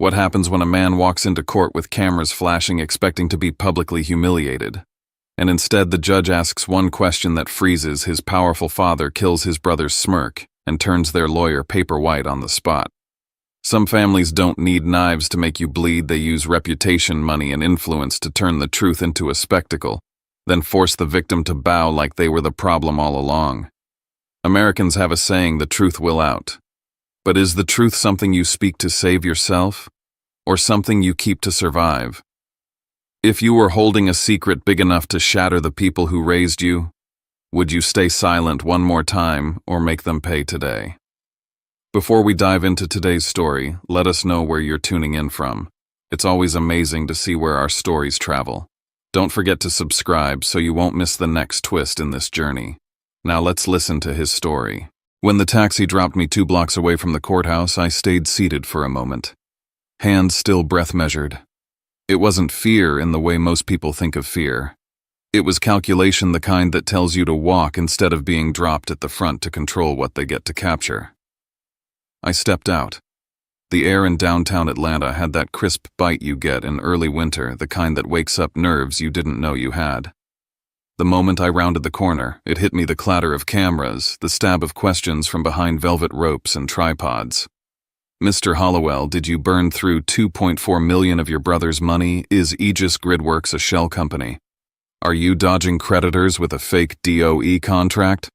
What happens when a man walks into court with cameras flashing expecting to be publicly humiliated? And instead the judge asks one question that freezes his powerful father, kills his brother's smirk, and turns their lawyer paper white on the spot. Some families don't need knives to make you bleed, they use reputation, money, and influence to turn the truth into a spectacle, then force the victim to bow like they were the problem all along. Americans have a saying, the truth will out. But is the truth something you speak to save yourself, or something you keep to survive? If you were holding a secret big enough to shatter the people who raised you, would you stay silent one more time or make them pay today? Before we dive into today's story, let us know where you're tuning in from. It's always amazing to see where our stories travel. Don't forget to subscribe so you won't miss the next twist in this journey. Now let's listen to his story. When the taxi dropped me 2 blocks away from the courthouse, I stayed seated for a moment. Hands still breath measured. It wasn't fear in the way most people think of fear. It was calculation, the kind that tells you to walk instead of being dropped at the front to control what they get to capture. I stepped out. The air in downtown Atlanta had that crisp bite you get in early winter, the kind that wakes up nerves you didn't know you had. The moment I rounded the corner, it hit me, the clatter of cameras, the stab of questions from behind velvet ropes and tripods. Mr. Hollowell, did you burn through $2.4 million of your brother's money? Is Aegis Gridworks a shell company? Are you dodging creditors with a fake DOE contract?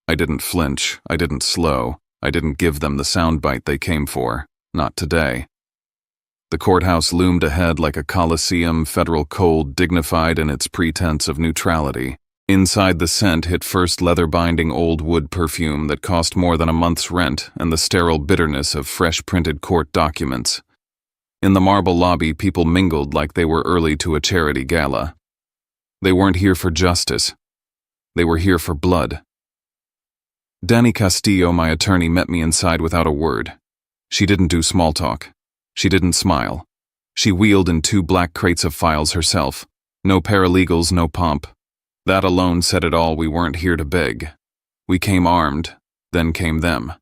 I didn't flinch, I didn't slow, I didn't give them the soundbite they came for. Not today. The courthouse loomed ahead like a coliseum, federal, cold, dignified in its pretense of neutrality. Inside, the scent hit first leather-binding old wood perfume that cost more than a month's rent, and the sterile bitterness of fresh printed court documents. In the marble lobby, people mingled like they were early to a charity gala. They weren't here for justice. They were here for blood. Danny Castillo, my attorney, met me inside without a word. She didn't do small talk. She didn't smile. She wheeled in 2 black crates of files herself. No paralegals, no pomp. That alone said it all. We weren't here to beg. We came armed, then came them.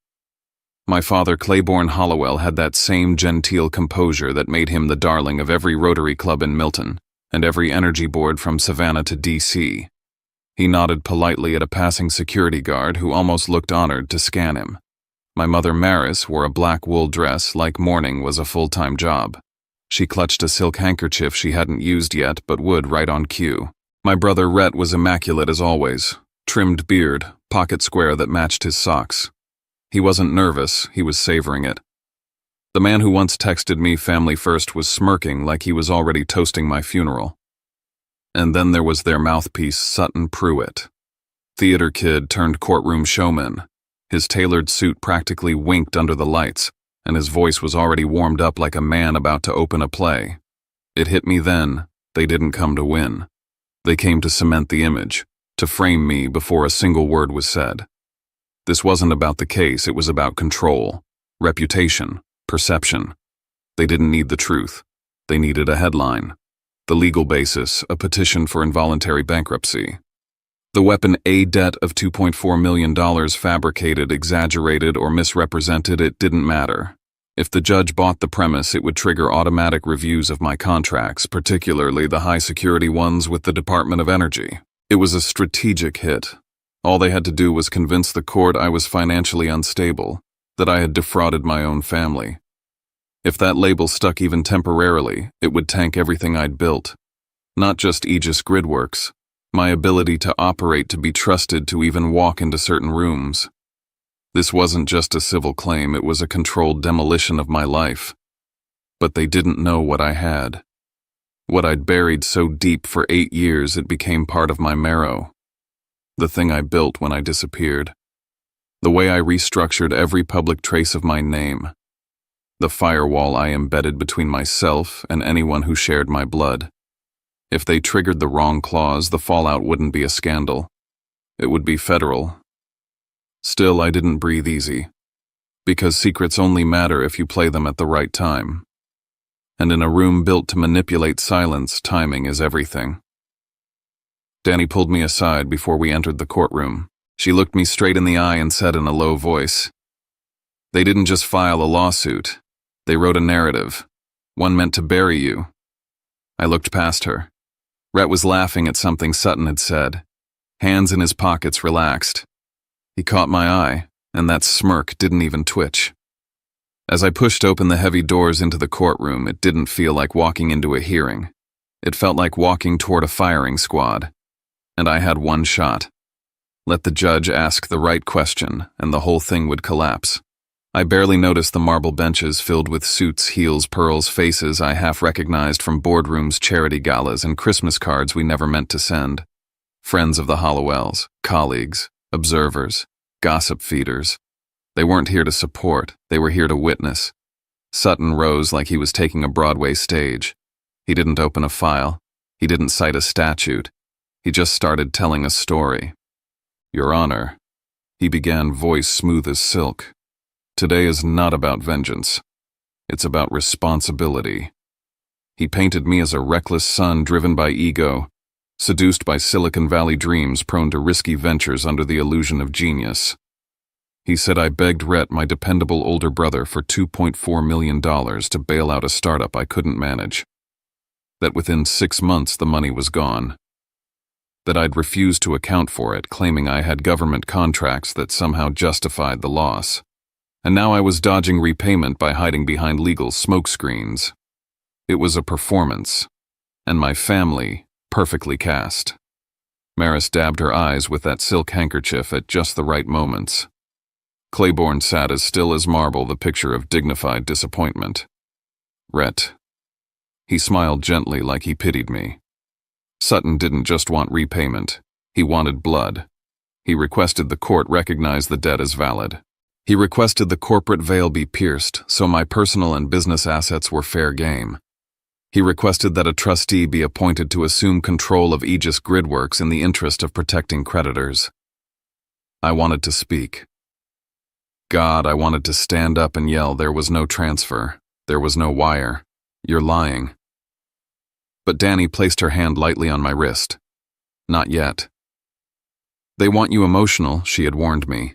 My father, Claiborne Hollowell, had that same genteel composure that made him the darling of every Rotary Club in Milton and every energy board from Savannah to D.C. He nodded politely at a passing security guard who almost looked honored to scan him. My mother, Maris, wore a black wool dress like mourning was a full-time job. She clutched a silk handkerchief she hadn't used yet but would right on cue. My brother, Rhett, was immaculate as always. Trimmed beard, pocket square that matched his socks. He wasn't nervous, he was savoring it. The man who once texted me family first was smirking like he was already toasting my funeral. And then there was their mouthpiece, Sutton Pruitt. Theater kid turned courtroom showman. His tailored suit practically winked under the lights, and his voice was already warmed up like a man about to open a play. It hit me then, they didn't come to win. They came to cement the image, to frame me before a single word was said. This wasn't about the case, it was about control, reputation, perception. They didn't need the truth. They needed a headline. The legal basis, a petition for involuntary bankruptcy. The weapon, a debt of $2.4 million, fabricated, exaggerated, or misrepresented, it didn't matter. If the judge bought the premise, it would trigger automatic reviews of my contracts, particularly the high-security ones with the Department of Energy. It was a strategic hit. All they had to do was convince the court I was financially unstable, that I had defrauded my own family. If that label stuck even temporarily, it would tank everything I'd built. Not just Aegis Gridworks. My ability to operate, to be trusted, to even walk into certain rooms. This wasn't just a civil claim, it was a controlled demolition of my life. But they didn't know what I had. What I'd buried so deep for 8 years it became part of my marrow. The thing I built when I disappeared. The way I restructured every public trace of my name. The firewall I embedded between myself and anyone who shared my blood. If they triggered the wrong clause, the fallout wouldn't be a scandal. It would be federal. Still, I didn't breathe easy. Because secrets only matter if you play them at the right time. And in a room built to manipulate silence, timing is everything. Danny pulled me aside before we entered the courtroom. She looked me straight in the eye and said in a low voice, "They didn't just file a lawsuit. They wrote a narrative. One meant to bury you. I looked past her. Rhett was laughing at something Sutton had said. Hands in his pockets relaxed. He caught my eye, and that smirk didn't even twitch. As I pushed open the heavy doors into the courtroom, it didn't feel like walking into a hearing. It felt like walking toward a firing squad. And I had one shot. Let the judge ask the right question, and the whole thing would collapse. I barely noticed the marble benches filled with suits, heels, pearls, faces I half recognized from boardrooms, charity galas, and Christmas cards we never meant to send. Friends of the Hollowells, colleagues, observers, gossip feeders. They weren't here to support, they were here to witness. Sutton rose like he was taking a Broadway stage. He didn't open a file. He didn't cite a statute. He just started telling a story. Your Honor, he began, voice smooth as silk. Today is not about vengeance. It's about responsibility. He painted me as a reckless son driven by ego, seduced by Silicon Valley dreams, prone to risky ventures under the illusion of genius. He said I begged Rhett, my dependable older brother, for $2.4 million to bail out a startup I couldn't manage. That within 6 months the money was gone. That I'd refused to account for it, claiming I had government contracts that somehow justified the loss. And now I was dodging repayment by hiding behind legal smokescreens. It was a performance, and my family perfectly cast. Maris dabbed her eyes with that silk handkerchief at just the right moments. Claiborne sat as still as marble, the picture of dignified disappointment. Rhett. He smiled gently like he pitied me. Sutton didn't just want repayment. He wanted blood. He requested the court recognize the debt as valid. He requested the corporate veil be pierced so my personal and business assets were fair game. He requested that a trustee be appointed to assume control of Aegis Gridworks in the interest of protecting creditors. I wanted to speak. God, I wanted to stand up and yell, there was no transfer. There was no wire. You're lying. But Danny placed her hand lightly on my wrist. Not yet. They want you emotional, she had warned me.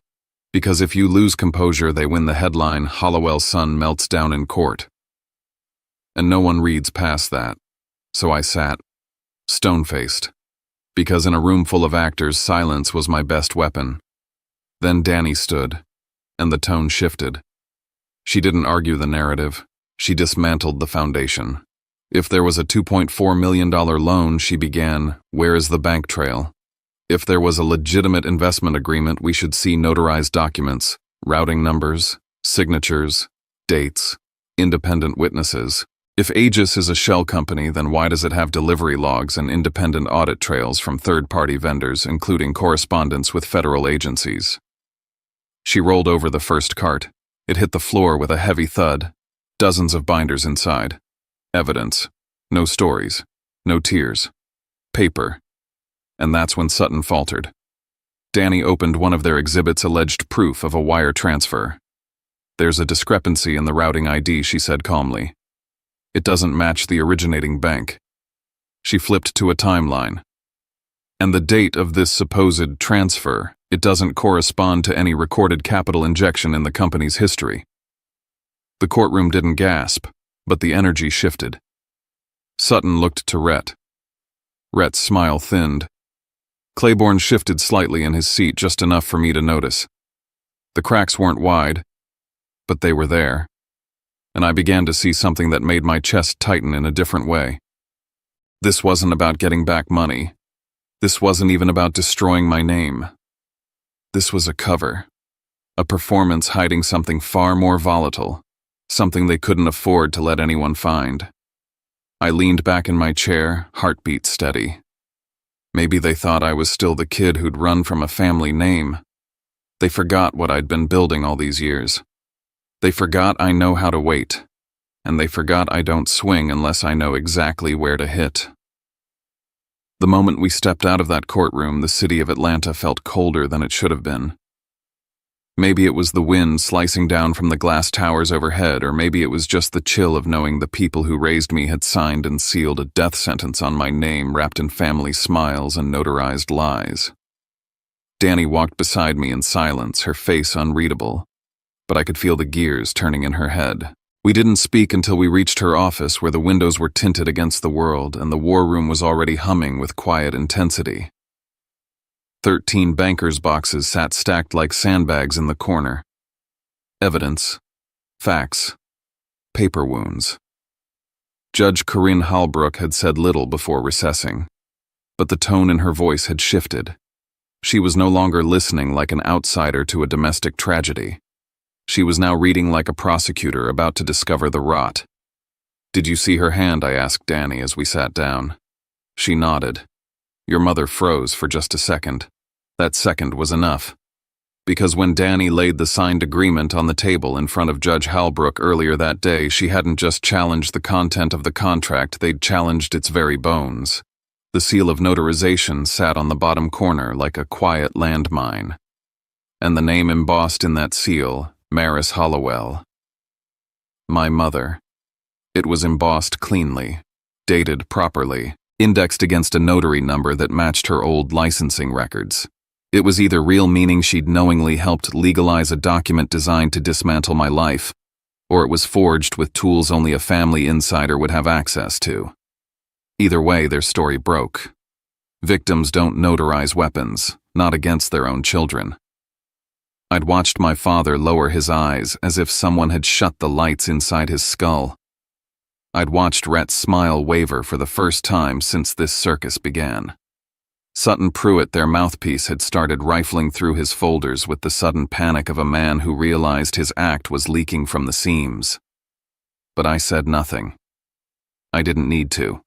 Because if you lose composure, they win the headline, Hollowell's son melts down in court. And no one reads past that. So I sat, stone-faced. Because in a room full of actors, silence was my best weapon. Then Danny stood, and the tone shifted. She didn't argue the narrative. She dismantled the foundation. If there was a $2.4 million loan, she began, where is the bank trail? If there was a legitimate investment agreement, we should see notarized documents, routing numbers, signatures, dates, independent witnesses. If Aegis is a shell company, then why does it have delivery logs and independent audit trails from third-party vendors, including correspondence with federal agencies? She rolled over the first cart. It hit the floor with a heavy thud. Dozens of binders inside. Evidence. No stories. No tears. Paper. And that's when Sutton faltered. Danny opened one of their exhibits, alleged proof of a wire transfer. There's a discrepancy in the routing ID, she said calmly. It doesn't match the originating bank. She flipped to a timeline. And the date of this supposed transfer, it doesn't correspond to any recorded capital injection in the company's history. The courtroom didn't gasp, but the energy shifted. Sutton looked to Rhett. Rhett's smile thinned. Claiborne shifted slightly in his seat, just enough for me to notice. The cracks weren't wide, but they were there. And I began to see something that made my chest tighten in a different way. This wasn't about getting back money. This wasn't even about destroying my name. This was a cover. A performance hiding something far more volatile. Something they couldn't afford to let anyone find. I leaned back in my chair, heartbeat steady. Maybe they thought I was still the kid who'd run from a family name. They forgot what I'd been building all these years. They forgot I know how to wait. And they forgot I don't swing unless I know exactly where to hit. The moment we stepped out of that courtroom, the city of Atlanta felt colder than it should have been. Maybe it was the wind slicing down from the glass towers overhead, or maybe it was just the chill of knowing the people who raised me had signed and sealed a death sentence on my name wrapped in family smiles and notarized lies. Danny walked beside me in silence, her face unreadable, but I could feel the gears turning in her head. We didn't speak until we reached her office, where the windows were tinted against the world and the war room was already humming with quiet intensity. 13 bankers' boxes sat stacked like sandbags in the corner. Evidence, facts, paper wounds. Judge Corinne Halbrook had said little before recessing, but the tone in her voice had shifted. She was no longer listening like an outsider to a domestic tragedy. She was now reading like a prosecutor about to discover the rot. "Did you see her hand?" I asked Danny as we sat down. She nodded. Your mother froze for just a second. That second was enough. Because when Danny laid the signed agreement on the table in front of Judge Halbrook earlier that day, she hadn't just challenged the content of the contract, they'd challenged its very bones. The seal of notarization sat on the bottom corner like a quiet landmine. And the name embossed in that seal, Maris Hollowell. My mother. It was embossed cleanly, dated properly, indexed against a notary number that matched her old licensing records. It was either real, meaning she'd knowingly helped legalize a document designed to dismantle my life, or it was forged with tools only a family insider would have access to. Either way, their story broke. Victims don't notarize weapons, not against their own children. I'd watched my father lower his eyes as if someone had shut the lights inside his skull. I'd watched Rhett's smile waver for the first time since this circus began. Sutton Pruitt, their mouthpiece, had started rifling through his folders with the sudden panic of a man who realized his act was leaking from the seams. But I said nothing. I didn't need to.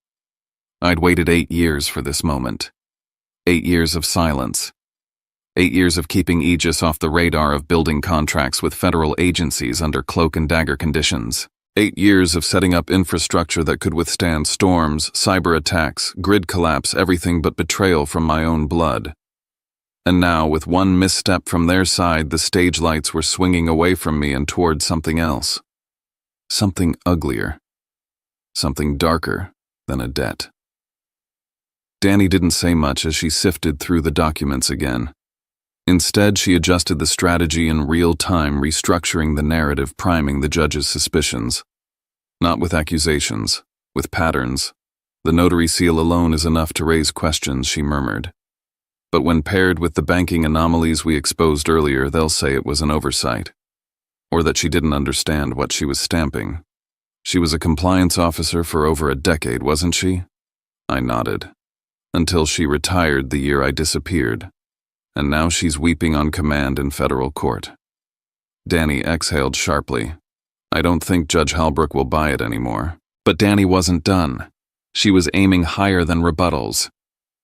I'd waited 8 years for this moment. 8 years of silence. 8 years of keeping Aegis off the radar of building contracts with federal agencies under cloak and dagger conditions. 8 years of setting up infrastructure that could withstand storms, cyber attacks, grid collapse, everything but betrayal from my own blood. And now, with one misstep from their side, the stage lights were swinging away from me and toward something else. Something uglier. Something darker than a debt. Danny didn't say much as she sifted through the documents again. Instead, she adjusted the strategy in real time, restructuring the narrative, priming the judge's suspicions. Not with accusations, with patterns. The notary seal alone is enough to raise questions, she murmured. But when paired with the banking anomalies we exposed earlier, they'll say it was an oversight. Or that she didn't understand what she was stamping. She was a compliance officer for over a decade, wasn't she? I nodded. Until she retired the year I disappeared. And now she's weeping on command in federal court. Danny exhaled sharply. I don't think Judge Halbrook will buy it anymore. But Danny wasn't done. She was aiming higher than rebuttals.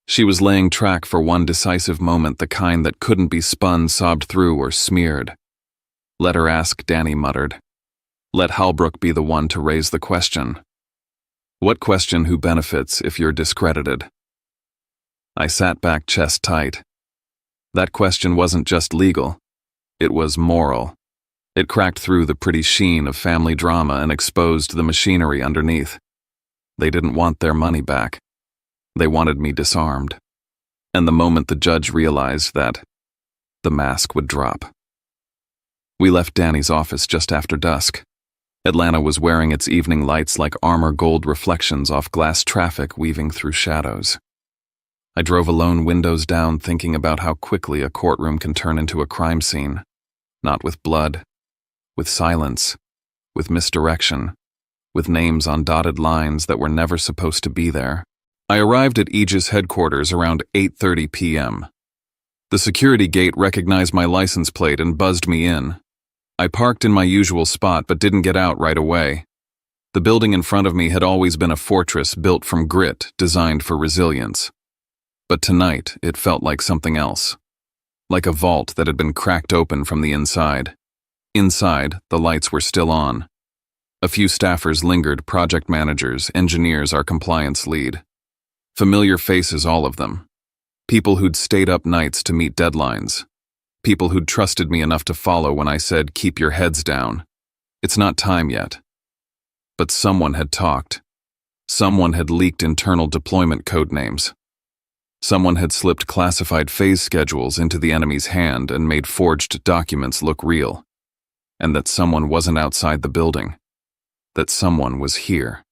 She was laying track for one decisive moment, the kind that couldn't be spun, sobbed through, or smeared. Let her ask, Danny muttered. Let Halbrook be the one to raise the question. What question? Who benefits if you're discredited? I sat back, chest tight. That question wasn't just legal. It was moral. It cracked through the pretty sheen of family drama and exposed the machinery underneath. They didn't want their money back. They wanted me disarmed. And the moment the judge realized that, the mask would drop. We left Danny's office just after dusk. Atlanta was wearing its evening lights like armor gold reflections off glass traffic weaving through shadows. I drove alone, windows down, thinking about how quickly a courtroom can turn into a crime scene. Not with blood, with silence, with misdirection, with names on dotted lines that were never supposed to be there. I arrived at Aegis headquarters around 8:30 p.m. The security gate recognized my license plate and buzzed me in. I parked in my usual spot but didn't get out right away. The building in front of me had always been a fortress built from grit, designed for resilience. But tonight, it felt like something else. Like a vault that had been cracked open from the inside. Inside, the lights were still on. A few staffers lingered, project managers, engineers, our compliance lead. Familiar faces, all of them. People who'd stayed up nights to meet deadlines. People who'd trusted me enough to follow when I said, keep your heads down. It's not time yet. But someone had talked. Someone had leaked internal deployment code names. Someone had slipped classified phase schedules into the enemy's hand and made forged documents look real. And that someone wasn't outside the building. that someone was here.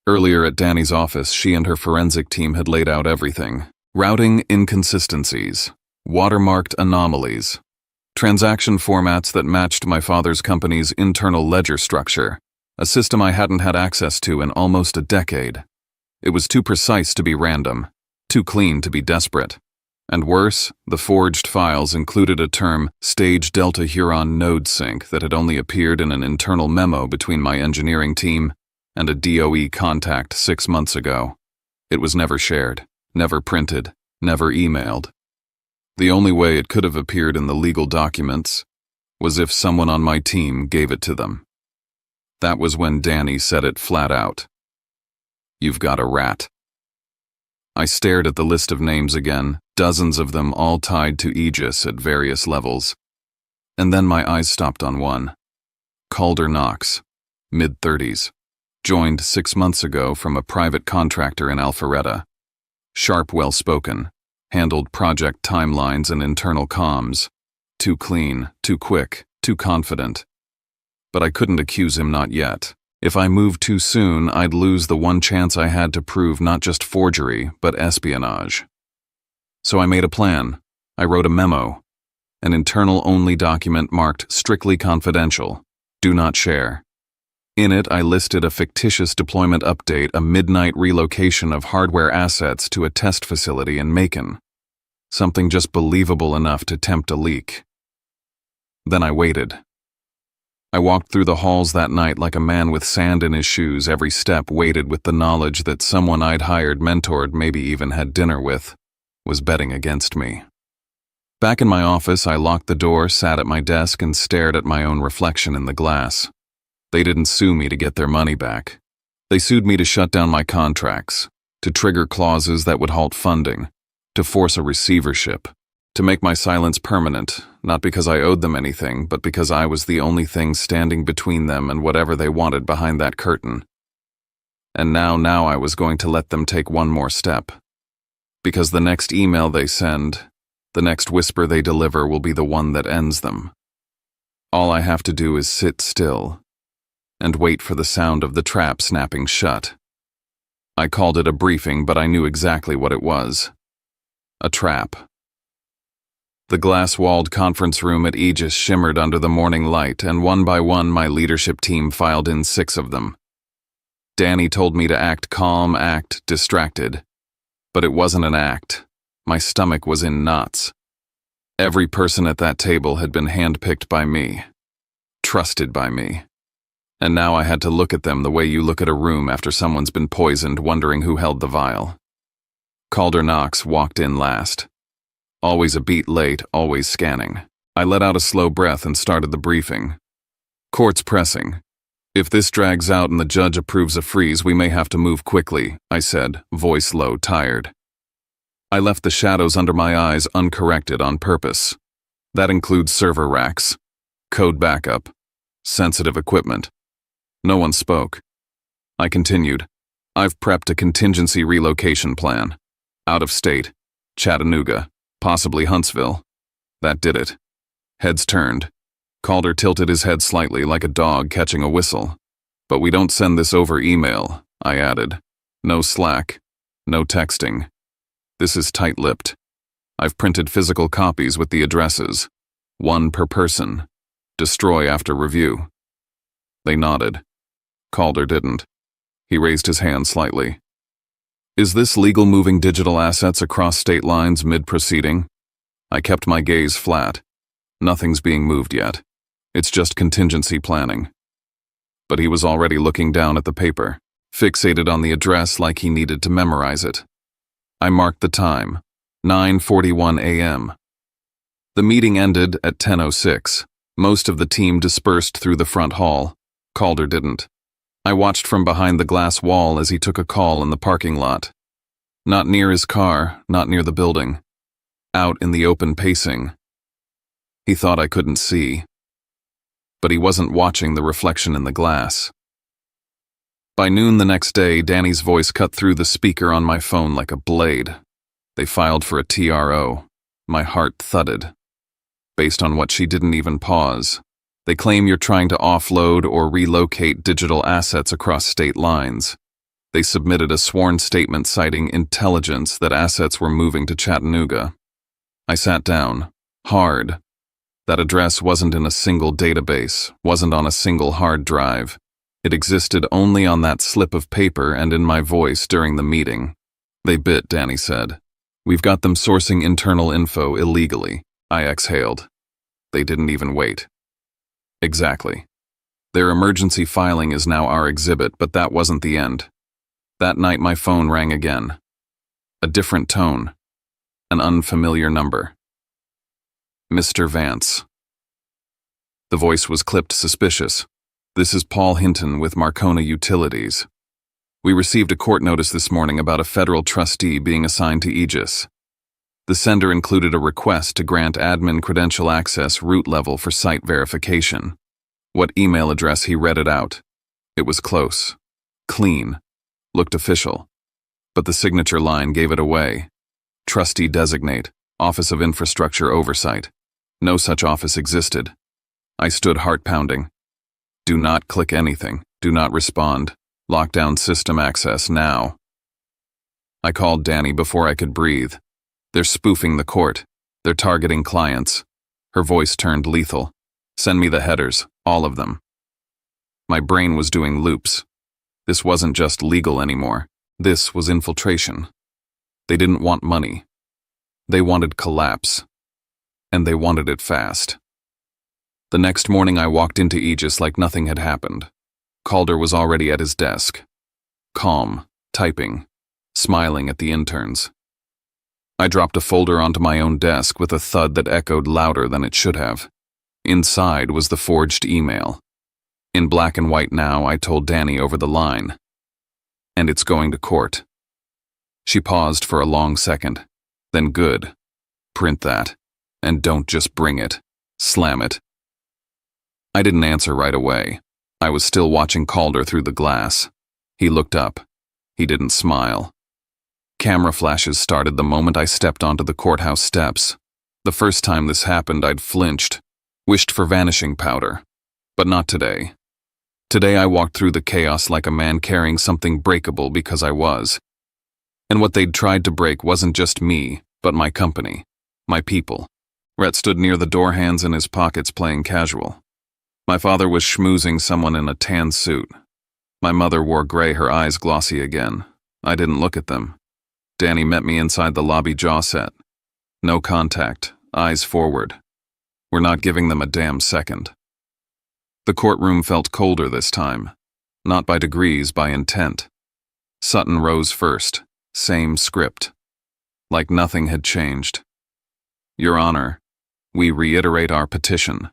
Earlier at Danny's office, she and her forensic team had laid out everything. Routing inconsistencies, watermarked anomalies, transaction formats that matched my father's company's internal ledger structure, a system I hadn't had access to in almost a decade. It was too precise to be random, too clean to be desperate. And worse, the forged files included a term, Stage Delta Huron Node Sync, that had only appeared in an internal memo between my engineering team and a DOE contact 6 months ago. It was never shared, never printed, never emailed. The only way it could have appeared in the legal documents was if someone on my team gave it to them. That was when Danny said it flat out. "You've got a rat." I stared at the list of names again, dozens of them all tied to Aegis at various levels. And then my eyes stopped on one. Calder Knox, mid-30s, joined 6 months ago from a private contractor in Alpharetta. Sharp, well-spoken, handled project timelines and internal comms. Too clean, too quick, too confident. But I couldn't accuse him not yet. If I moved too soon, I'd lose the one chance I had to prove not just forgery, but espionage. So I made a plan. I wrote a memo, an internal-only document marked strictly confidential, do not share. In it, I listed a fictitious deployment update, a midnight relocation of hardware assets to a test facility in Macon. Something just believable enough to tempt a leak. Then I waited. I walked through the halls that night like a man with sand in his shoes, every step weighted with the knowledge that someone I'd hired, mentored, maybe even had dinner with, was betting against me. Back in my office, I locked the door, sat at my desk, and stared at my own reflection in the glass. They didn't sue me to get their money back. They sued me to shut down my contracts, to trigger clauses that would halt funding, to force a receivership, to make my silence permanent, not because I owed them anything, but because I was the only thing standing between them and whatever they wanted behind that curtain. And now I was going to let them take one more step. Because the next email they send, the next whisper they deliver will be the one that ends them. All I have to do is sit still and wait for the sound of the trap snapping shut. I called it a briefing, but I knew exactly what it was. A trap. The glass-walled conference room at Aegis shimmered under the morning light, and one by one my leadership team filed in 6 of them. Danny told me to act calm, act distracted. But it wasn't an act. My stomach was in knots. Every person at that table had been handpicked by me, trusted by me. And now I had to look at them the way you look at a room after someone's been poisoned, wondering who held the vial. Calder Knox walked in last. Always a beat late, always scanning. I let out a slow breath and started the briefing. "Court's pressing. If this drags out and the judge approves a freeze, we may have to move quickly," I said, voice low, tired. I left the shadows under my eyes uncorrected on purpose. That includes server racks, code backup, sensitive equipment. No one spoke. I continued. "I've prepped a contingency relocation plan. Out of state, Chattanooga, possibly Huntsville." That did it. Heads turned. Calder tilted his head slightly like a dog catching a whistle. "But we don't send this over email," I added. "No Slack. No texting. This is tight-lipped. I've printed physical copies with the addresses. 1 per person. Destroy after review." They nodded. Calder didn't. He raised his hand slightly. "Is this legal, moving digital assets across state lines mid-proceeding?" I kept my gaze flat. Nothing's being moved yet. It's just contingency planning. But he was already looking down at the paper, fixated on the address like he needed to memorize it. I marked the time, 9:41 a.m. The meeting ended at 10:06. Most of the team dispersed through the front hall. Calder didn't. I watched from behind the glass wall as he took a call in the parking lot. Not near his car, not near the building. Out in the open, pacing. He thought I couldn't see. But he wasn't watching the reflection in the glass. By noon the next day, Danny's voice cut through the speaker on my phone like a blade. They filed for a TRO. My heart thudded. Based on what she didn't even pause. They claim you're trying to offload or relocate digital assets across state lines. They submitted a sworn statement citing intelligence that assets were moving to Chattanooga. I sat down, hard. That address wasn't in a single database, wasn't on a single hard drive. It existed only on that slip of paper and in my voice during the meeting. They bit, Danny said. We've got them sourcing internal info illegally. I exhaled. They didn't even wait. Exactly. Their emergency filing is now our exhibit, but that wasn't the end. That night my phone rang again. A different tone. An unfamiliar number. Mr. Vance. The voice was clipped suspicious. This is Paul Hinton with Marcona Utilities. We received a court notice this morning about a federal trustee being assigned to Aegis. The sender included a request to grant admin credential access root level for site verification. What email address he read it out. It was close. Clean. Looked official. But the signature line gave it away. Trustee designate, Office of Infrastructure Oversight. No such office existed. I stood heart-pounding. Do not click anything. Do not respond. Lockdown system access now. I called Danny before I could breathe. They're spoofing the court. They're targeting clients. Her voice turned lethal. Send me the headers, all of them. My brain was doing loops. This wasn't just legal anymore. This was infiltration. They didn't want money. They wanted collapse. And they wanted it fast. The next morning I walked into Aegis like nothing had happened. Calder was already at his desk. Calm, typing, smiling at the interns. I dropped a folder onto my own desk with a thud that echoed louder than it should have. Inside was the forged email. In black and white now, I told Danny over the line. And it's going to court. She paused for a long second. Then good. Print that. And don't just bring it. Slam it. I didn't answer right away. I was still watching Calder through the glass. He looked up. He didn't smile. Camera flashes started the moment I stepped onto the courthouse steps. The first time this happened, I'd flinched, wished for vanishing powder. But not today. Today I walked through the chaos like a man carrying something breakable because I was. And what they'd tried to break wasn't just me, but my company, my people. Rhett stood near the door, hands in his pockets, playing casual. My father was schmoozing someone in a tan suit. My mother wore gray, her eyes glossy again. I didn't look at them. Danny met me inside the lobby, jaw set. No contact, eyes forward. We're not giving them a damn second. The courtroom felt colder this time. Not by degrees, by intent. Sutton rose first. Same script. Like nothing had changed. Your Honor, we reiterate our petition.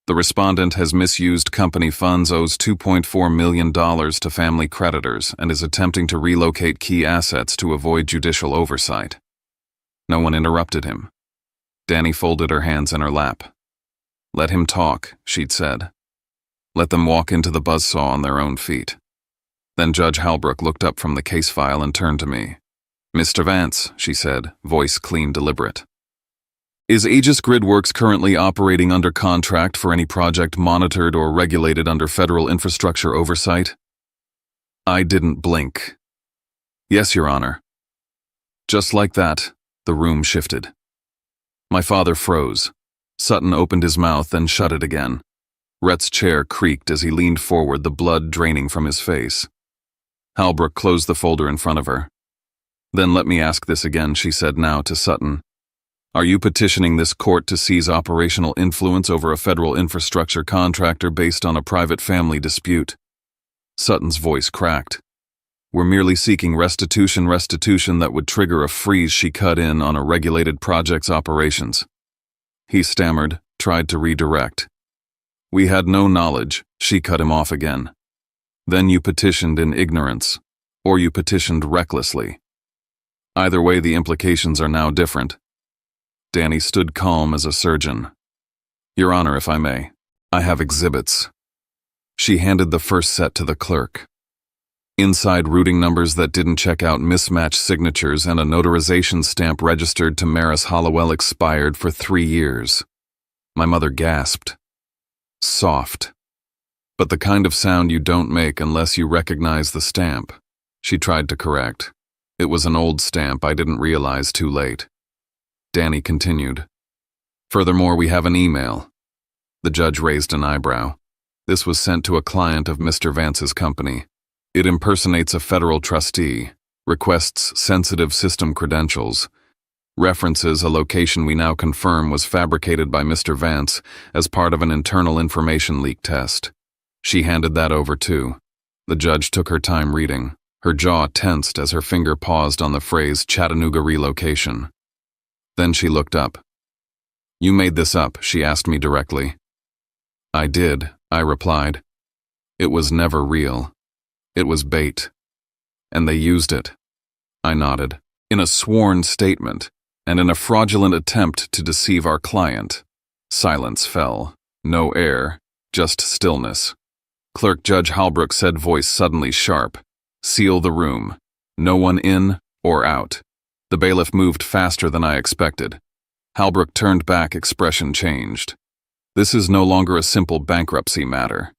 The respondent has misused company funds, owes $2.4 million to family creditors, and is attempting to relocate key assets to avoid judicial oversight. No one interrupted him. Danny folded her hands in her lap. Let him talk, she'd said. Let them walk into the buzzsaw on their own feet. Then Judge Halbrook looked up from the case file and turned to me. Mr. Vance, she said, voice clean, deliberate. Is Aegis Gridworks currently operating under contract for any project monitored or regulated under federal infrastructure oversight? I didn't blink. Yes, Your Honor. Just like that, the room shifted. My father froze. Sutton opened his mouth and shut it again. Rhett's chair creaked as he leaned forward, the blood draining from his face. Halbrook closed the folder in front of her. Then let me ask this again, she said now to Sutton. Are you petitioning this court to seize operational influence over a federal infrastructure contractor based on a private family dispute? Sutton's voice cracked. We're merely seeking restitution that would trigger a freeze, she cut in, on a regulated project's operations. He stammered, tried to redirect. We had no knowledge, she cut him off again. Then you petitioned in ignorance, or you petitioned recklessly. Either way, the implications are now different. Danny stood calm as a surgeon. Your Honor, if I may, I have exhibits. She handed the first set to the clerk. Inside, routing numbers that didn't check out, mismatched signatures, and a notarization stamp registered to Maris Hollowell, expired for 3 years. My mother gasped. Soft. But the kind of sound you don't make unless you recognize the stamp. She tried to correct. It was an old stamp I didn't realize too late. Danny continued. Furthermore, we have an email. The judge raised an eyebrow. This was sent to a client of Mr. Vance's company. It impersonates a federal trustee, requests sensitive system credentials, references a location we now confirm was fabricated by Mr. Vance as part of an internal information leak test. She handed that over too. The judge took her time reading. Her jaw tensed as her finger paused on the phrase Chattanooga relocation. Then she looked up. You made this up, she asked me directly. I did, I replied. It was never real. It was bait. And they used it. I nodded. In a sworn statement, and in a fraudulent attempt to deceive our client. Silence fell. No air, just stillness. Clerk Judge Halbrook said, voice suddenly sharp. Seal the room. No one in or out. The bailiff moved faster than I expected. Halbrook turned back, expression changed. This is no longer a simple bankruptcy matter.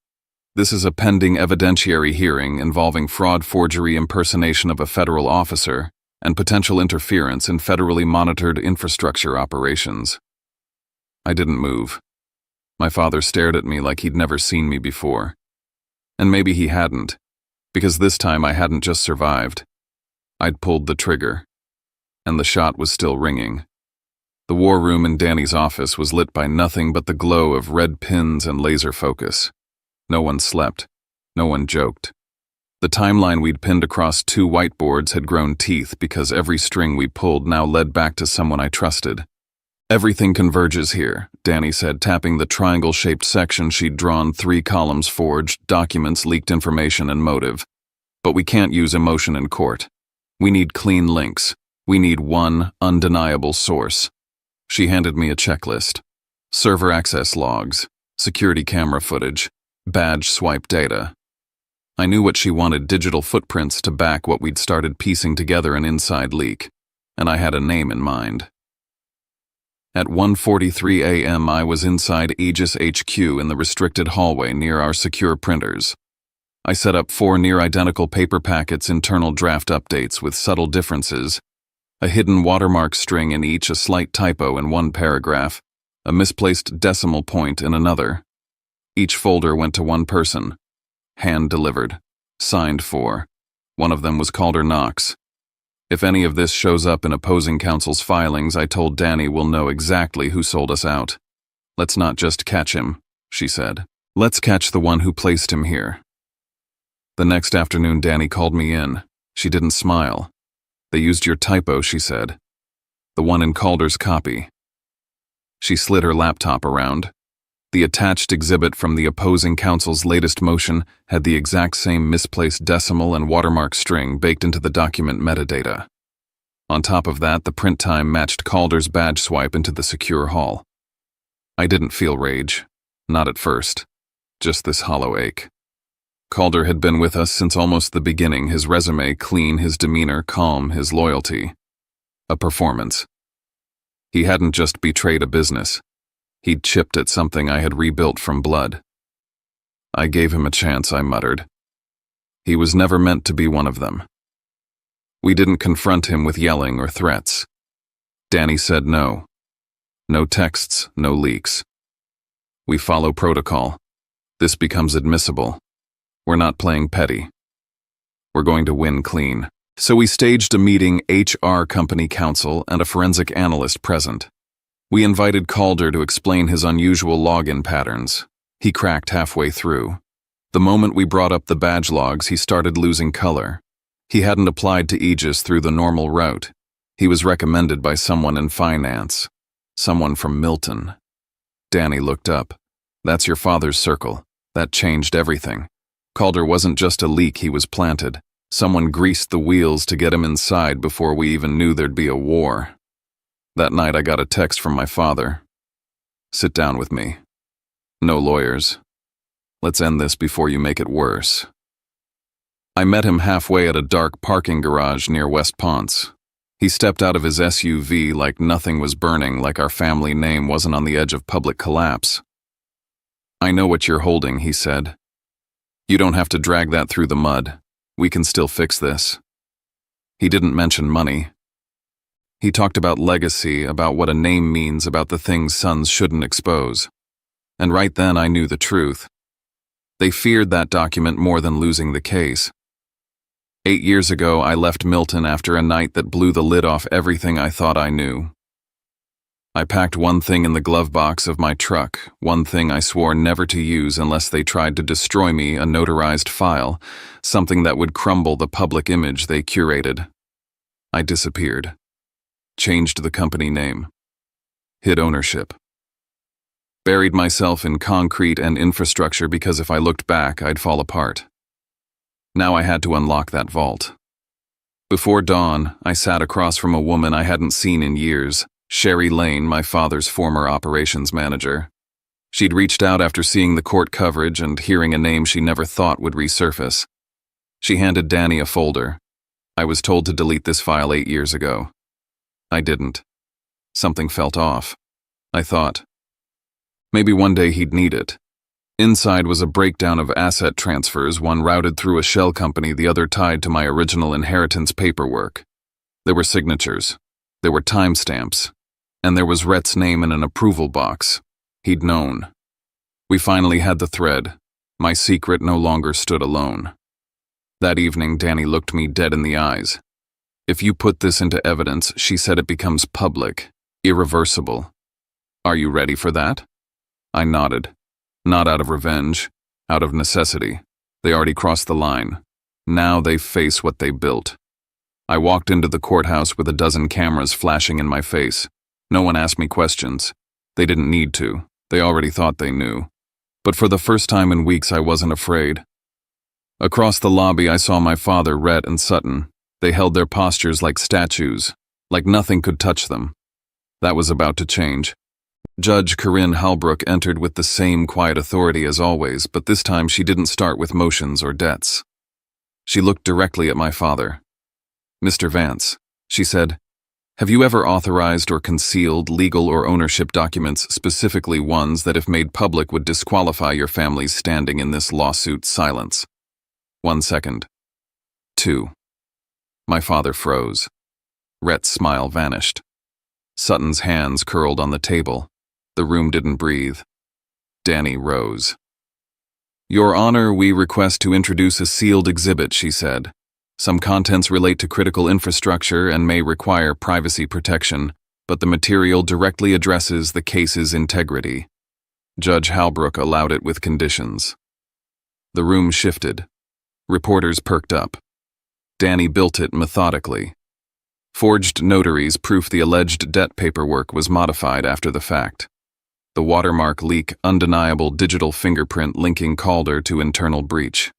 This is a pending evidentiary hearing involving fraud, forgery, impersonation of a federal officer, and potential interference in federally monitored infrastructure operations. I didn't move. My father stared at me like he'd never seen me before. And maybe he hadn't, because this time I hadn't just survived. I'd pulled the trigger, and the shot was still ringing. The war room in Danny's office was lit by nothing but the glow of red pins and laser focus. No one slept. No one joked. The timeline we'd pinned across 2 whiteboards had grown teeth because every string we pulled now led back to someone I trusted. Everything converges here, Danny said, tapping the triangle-shaped section she'd drawn, 3 columns forged, documents, leaked information, and motive. But we can't use emotion in court. We need clean links. We need one undeniable source. She handed me a checklist. Server access logs, security camera footage, badge swipe data. I knew what she wanted, digital footprints to back what we'd started piecing together, an inside leak, and I had a name in mind. At 1:43 a.m. I was inside Aegis HQ in the restricted hallway near our secure printers. I set up 4 near-identical paper packets, internal draft updates with subtle differences, a hidden watermark string in each, a slight typo in one paragraph, a misplaced decimal point in another. Each folder went to one person. Hand-delivered. Signed for. One of them was Calder Knox. If any of this shows up in opposing counsel's filings, I told Danny, we'll know exactly who sold us out. Let's not just catch him, she said. Let's catch the one who placed him here. The next afternoon, Danny called me in. She didn't smile. They used your typo, she said. The one in Calder's copy. She slid her laptop around. The attached exhibit from the opposing counsel's latest motion had the exact same misplaced decimal and watermark string baked into the document metadata. On top of that, the print time matched Calder's badge swipe into the secure hall. I didn't feel rage. Not at first. Just this hollow ache. Calder had been with us since almost the beginning, his resume clean, his demeanor calm, his loyalty a performance. He hadn't just betrayed a business. He'd chipped at something I had rebuilt from blood. I gave him a chance, I muttered. He was never meant to be one of them. We didn't confront him with yelling or threats. Danny said no. No texts, no leaks. We follow protocol. This becomes admissible. We're not playing petty. We're going to win clean. So we staged a meeting, HR company counsel and a forensic analyst present. We invited Calder to explain his unusual login patterns. He cracked halfway through. The moment we brought up the badge logs, he started losing color. He hadn't applied to Aegis through the normal route. He was recommended by someone in finance. Someone from Milton. Danny looked up. That's your father's circle. That changed everything. Calder wasn't just a leak, he was planted. Someone greased the wheels to get him inside before we even knew there'd be a war. That night I got a text from my father. Sit down with me. No lawyers. Let's end this before you make it worse. I met him halfway at a dark parking garage near West Ponce. He stepped out of his SUV like nothing was burning, like our family name wasn't on the edge of public collapse. "I know what you're holding," he said. "You don't have to drag that through the mud. We can still fix this." He didn't mention money. He talked about legacy, about what a name means, about the things sons shouldn't expose. And right then I knew the truth. They feared that document more than losing the case. 8 years ago, I left Milton after a night that blew the lid off everything I thought I knew. I packed one thing in the glove box of my truck, one thing I swore never to use unless they tried to destroy me, a notarized file, something that would crumble the public image they curated. I disappeared. Changed the company name. Hid ownership. Buried myself in concrete and infrastructure because if I looked back, I'd fall apart. Now I had to unlock that vault. Before dawn, I sat across from a woman I hadn't seen in years, Sherry Lane, my father's former operations manager. She'd reached out after seeing the court coverage and hearing a name she never thought would resurface. She handed Danny a folder. I was told to delete this file 8 years ago. I didn't. Something felt off. I thought, maybe one day he'd need it. Inside was a breakdown of asset transfers, one routed through a shell company, the other tied to my original inheritance paperwork. There were signatures. There were timestamps. And there was Rhett's name in an approval box. He'd known. We finally had the thread. My secret no longer stood alone. That evening, Danny looked me dead in the eyes. "If you put this into evidence," she said, "it becomes public, irreversible. Are you ready for that?" I nodded. Not out of revenge, out of necessity. They already crossed the line. Now they face what they built. I walked into the courthouse with a dozen cameras flashing in my face. No one asked me questions. They didn't need to. They already thought they knew. But for the first time in weeks, I wasn't afraid. Across the lobby, I saw my father, Rhett, and Sutton. They held their postures like statues, like nothing could touch them. That was about to change. Judge Corinne Halbrook entered with the same quiet authority as always, but this time she didn't start with motions or debts. She looked directly at my father. "Mr. Vance," she said, "have you ever authorized or concealed legal or ownership documents, specifically ones that if made public would disqualify your family's standing in this lawsuit?" Silence. 1 second. 2. My father froze. Rhett's smile vanished. Sutton's hands curled on the table. The room didn't breathe. Danny rose. "Your Honor, we request to introduce a sealed exhibit," she said. "Some contents relate to critical infrastructure and may require privacy protection, but the material directly addresses the case's integrity." Judge Halbrook allowed it with conditions. The room shifted. Reporters perked up. Danny built it methodically. Forged notaries proof the alleged debt paperwork was modified after the fact. The watermark leak, undeniable digital fingerprint linking Calder to internal breach.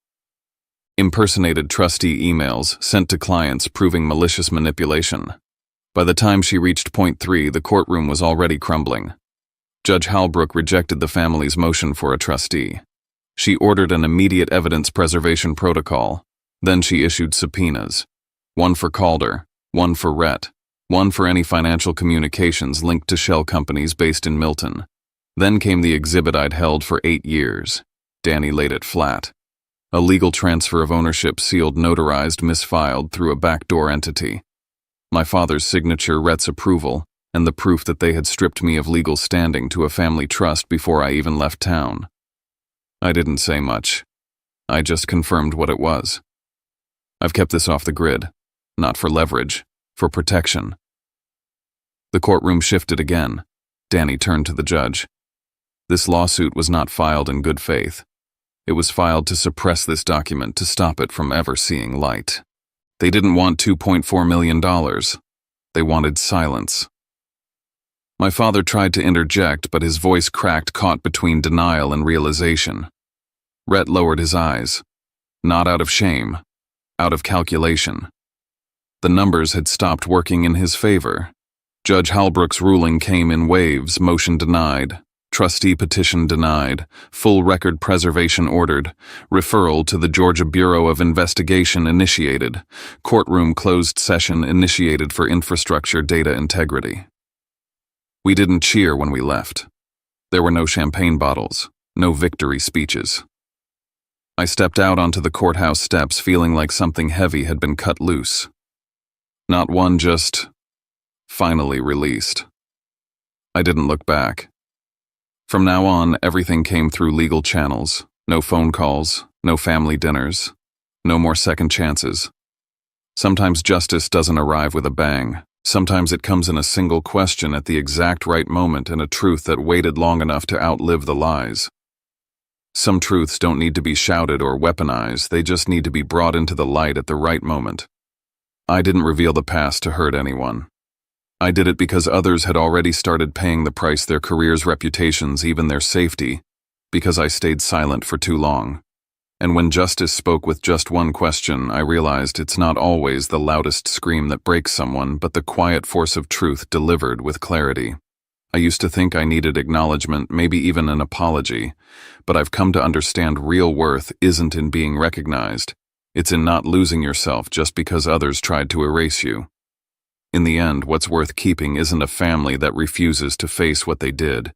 Impersonated trustee emails sent to clients proving malicious manipulation. By the time she reached point 3, the courtroom was already crumbling. Judge Halbrook rejected the family's motion for a trustee. She ordered an immediate evidence preservation protocol. Then she issued subpoenas. One for Calder, one for Rhett, one for any financial communications linked to shell companies based in Milton. Then came the exhibit I'd held for 8 years. Danny laid it flat. A legal transfer of ownership, sealed, notarized, misfiled through a backdoor entity. My father's signature, Rhett's approval, and the proof that they had stripped me of legal standing to a family trust before I even left town. I didn't say much. I just confirmed what it was. I've kept this off the grid, not for leverage, for protection. The courtroom shifted again. Danny turned to the judge. This lawsuit was not filed in good faith. It was filed to suppress this document, to stop it from ever seeing light. They didn't want $2.4 million. They wanted silence. My father tried to interject, but his voice cracked, caught between denial and realization. Rhett lowered his eyes. Not out of shame, out of calculation. The numbers had stopped working in his favor. Judge Halbrook's ruling came in waves: motion denied, trustee petition denied, full record preservation ordered, referral to the Georgia Bureau of Investigation initiated, courtroom closed session initiated for infrastructure data integrity. We didn't cheer when we left. There were no champagne bottles, No victory speeches. I stepped out onto the courthouse steps feeling like something heavy had been cut loose. Not one, just finally released. I didn't look back. From now on, everything came through legal channels. No phone calls, no family dinners, no more second chances. Sometimes justice doesn't arrive with a bang. Sometimes it comes in a single question at the exact right moment and a truth that waited long enough to outlive the lies. Some truths don't need to be shouted or weaponized, they just need to be brought into the light at the right moment. I didn't reveal the past to hurt anyone. I did it because others had already started paying the price, their careers, reputations, even their safety, because I stayed silent for too long. And when justice spoke with just one question, I realized it's not always the loudest scream that breaks someone, but the quiet force of truth delivered with clarity. I used to think I needed acknowledgement, maybe even an apology, but I've come to understand real worth isn't in being recognized. It's in not losing yourself just because others tried to erase you. In the end, what's worth keeping isn't a family that refuses to face what they did,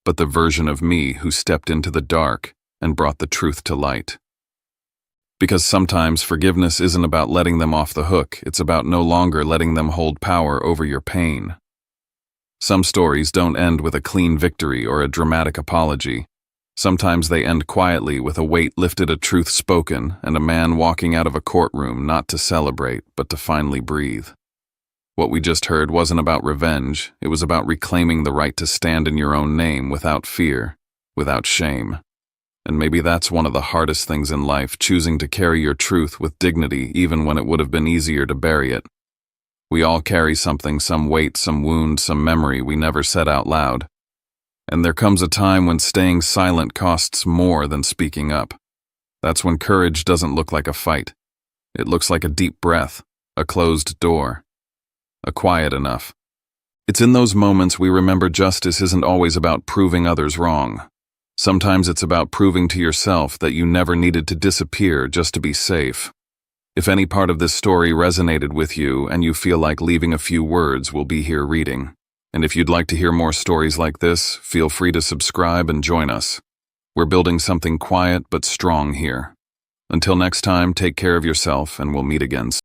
but the version of me who stepped into the dark and brought the truth to light. Because sometimes forgiveness isn't about letting them off the hook, it's about no longer letting them hold power over your pain. Some stories don't end with a clean victory or a dramatic apology. Sometimes they end quietly with a weight lifted, a truth spoken, and a man walking out of a courtroom not to celebrate, but to finally breathe. What we just heard wasn't about revenge, it was about reclaiming the right to stand in your own name without fear, without shame. And maybe that's one of the hardest things in life, choosing to carry your truth with dignity even when it would have been easier to bury it. We all carry something, some weight, some wound, some memory we never said out loud. And there comes a time when staying silent costs more than speaking up. That's when courage doesn't look like a fight. It looks like a deep breath, a closed door, a quiet enough. It's in those moments we remember justice isn't always about proving others wrong. Sometimes it's about proving to yourself that you never needed to disappear just to be safe. If any part of this story resonated with you and you feel like leaving a few words, we'll be here reading. And if you'd like to hear more stories like this, feel free to subscribe and join us. We're building something quiet but strong here. Until next time, take care of yourself and we'll meet again soon.